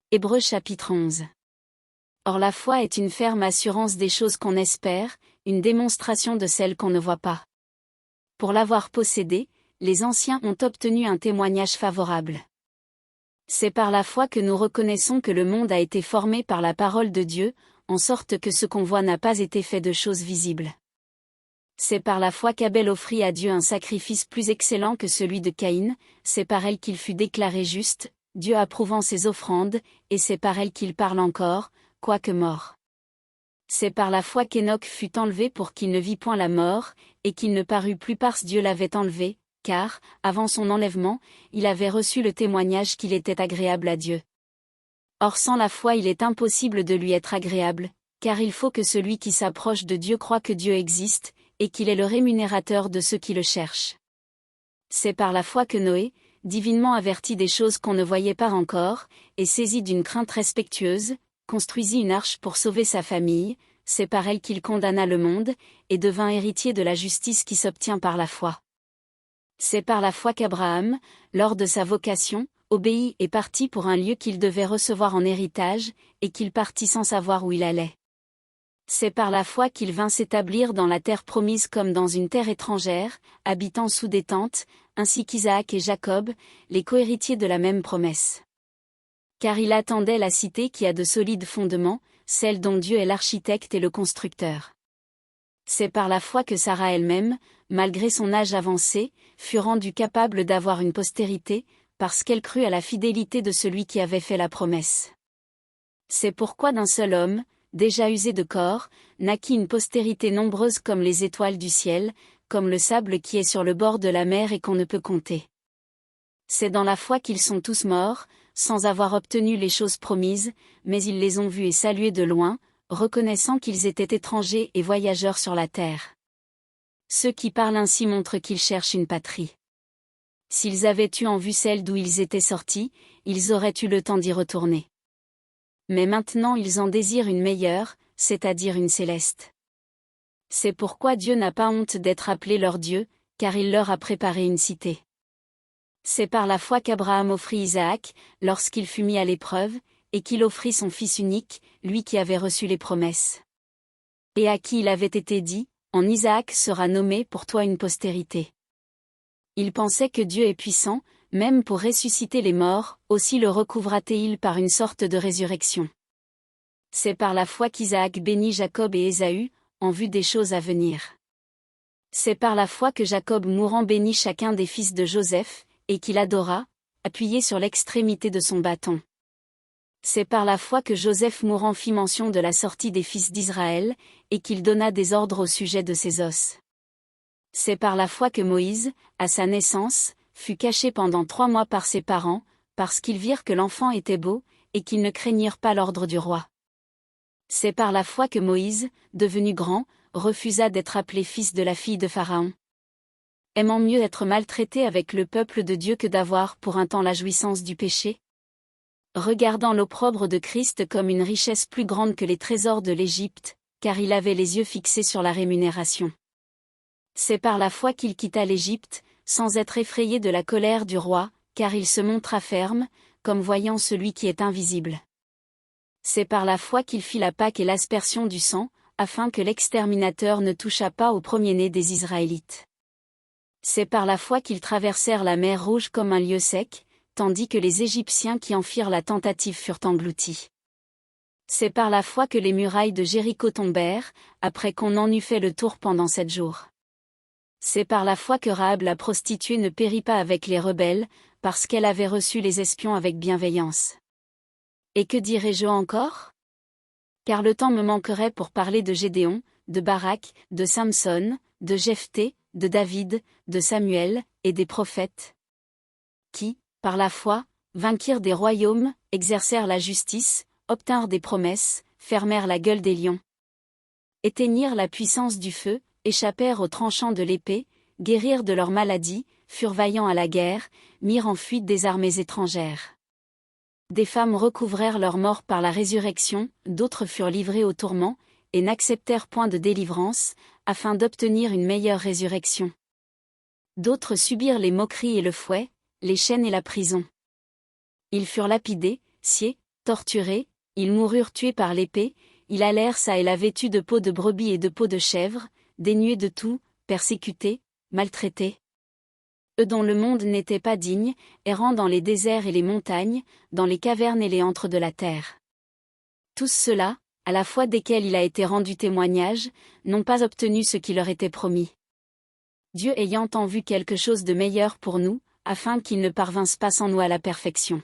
Hébreux chapitre 11. Or la foi est une ferme assurance des choses qu'on espère, une démonstration de celles qu'on ne voit pas. Pour l'avoir possédée, les anciens ont obtenu un témoignage favorable. C'est par la foi que nous reconnaissons que le monde a été formé par la parole de Dieu, en sorte que ce qu'on voit n'a pas été fait de choses visibles. C'est par la foi qu'Abel offrit à Dieu un sacrifice plus excellent que celui de Caïn, c'est par elle qu'il fut déclaré juste, Dieu approuvant ses offrandes, et c'est par elle qu'il parle encore, quoique mort. C'est par la foi qu'Hénoch fut enlevé pour qu'il ne vît point la mort, et qu'il ne parut plus parce Dieu l'avait enlevé, car, avant son enlèvement, il avait reçu le témoignage qu'il était agréable à Dieu. Or sans la foi il est impossible de lui être agréable, car il faut que celui qui s'approche de Dieu croie que Dieu existe, et qu'il est le rémunérateur de ceux qui le cherchent. C'est par la foi que Noé, divinement averti des choses qu'on ne voyait pas encore, et saisi d'une crainte respectueuse, construisit une arche pour sauver sa famille, c'est par elle qu'il condamna le monde, et devint héritier de la justice qui s'obtient par la foi. C'est par la foi qu'Abraham, lors de sa vocation, obéit et partit pour un lieu qu'il devait recevoir en héritage, et qu'il partit sans savoir où il allait. C'est par la foi qu'il vint s'établir dans la terre promise comme dans une terre étrangère, habitant sous des tentes, ainsi qu'Isaac et Jacob, les cohéritiers de la même promesse. Car il attendait la cité qui a de solides fondements, celle dont Dieu est l'architecte et le constructeur. C'est par la foi que Sarah elle-même, malgré son âge avancé, fut rendue capable d'avoir une postérité, parce qu'elle crut à la fidélité de celui qui avait fait la promesse. C'est pourquoi d'un seul homme, déjà usé de corps, naquit une postérité nombreuse comme les étoiles du ciel, comme le sable qui est sur le bord de la mer et qu'on ne peut compter. C'est dans la foi qu'ils sont tous morts, sans avoir obtenu les choses promises, mais ils les ont vus et salués de loin, reconnaissant qu'ils étaient étrangers et voyageurs sur la terre. Ceux qui parlent ainsi montrent qu'ils cherchent une patrie. S'ils avaient eu en vue celle d'où ils étaient sortis, ils auraient eu le temps d'y retourner. Mais maintenant ils en désirent une meilleure, c'est-à-dire une céleste. C'est pourquoi Dieu n'a pas honte d'être appelé leur Dieu, car il leur a préparé une cité. C'est par la foi qu'Abraham offrit Isaac, lorsqu'il fut mis à l'épreuve, et qu'il offrit son fils unique, lui qui avait reçu les promesses. Et à qui il avait été dit, en Isaac sera nommé pour toi une postérité. Il pensait que Dieu est puissant, même pour ressusciter les morts, aussi le recouvra-t-il par une sorte de résurrection. C'est par la foi qu'Isaac bénit Jacob et Ésaü, en vue des choses à venir. C'est par la foi que Jacob mourant bénit chacun des fils de Joseph, et qu'il adora, appuyé sur l'extrémité de son bâton. C'est par la foi que Joseph mourant fit mention de la sortie des fils d'Israël, et qu'il donna des ordres au sujet de ses os. C'est par la foi que Moïse, à sa naissance, fut caché pendant 3 mois par ses parents, parce qu'ils virent que l'enfant était beau, et qu'ils ne craignirent pas l'ordre du roi. C'est par la foi que Moïse, devenu grand, refusa d'être appelé fils de la fille de Pharaon. Aimant mieux être maltraité avec le peuple de Dieu que d'avoir pour un temps la jouissance du péché. Regardant l'opprobre de Christ comme une richesse plus grande que les trésors de l'Égypte, car il avait les yeux fixés sur la rémunération. C'est par la foi qu'il quitta l'Égypte, sans être effrayé de la colère du roi, car il se montra ferme, comme voyant celui qui est invisible. C'est par la foi qu'il fit la Pâque et l'aspersion du sang, afin que l'exterminateur ne touchât pas au premier-né des Israélites. C'est par la foi qu'ils traversèrent la mer Rouge comme un lieu sec, tandis que les Égyptiens qui en firent la tentative furent engloutis. C'est par la foi que les murailles de Jéricho tombèrent, après qu'on en eut fait le tour pendant 7 jours. C'est par la foi que Rahab la prostituée ne périt pas avec les rebelles, parce qu'elle avait reçu les espions avec bienveillance. Et que dirai-je encore? Car le temps me manquerait pour parler de Gédéon, de Barak, de Samson, de Jephthé, de David, de Samuel, et des prophètes, qui, par la foi, vainquirent des royaumes, exercèrent la justice, obtinrent des promesses, fermèrent la gueule des lions, éteignirent la puissance du feu, échappèrent aux tranchants de l'épée, guérirent de leurs maladies, furent vaillants à la guerre, mirent en fuite des armées étrangères. Des femmes recouvrèrent leur mort par la résurrection, d'autres furent livrées au tourment, et n'acceptèrent point de délivrance, afin d'obtenir une meilleure résurrection. D'autres subirent les moqueries et le fouet, les chaînes et la prison. Ils furent lapidés, sciés, torturés, ils moururent tués par l'épée, ils allèrent çà et là vêtus de peau de brebis et de peau de chèvre, dénués de tout, persécutés, maltraités. Eux dont le monde n'était pas digne, errant dans les déserts et les montagnes, dans les cavernes et les antres de la terre. Tous ceux-là, à la fois desquels il a été rendu témoignage, n'ont pas obtenu ce qui leur était promis. Dieu ayant en vue quelque chose de meilleur pour nous, afin qu'ils ne parvinssent pas sans nous à la perfection.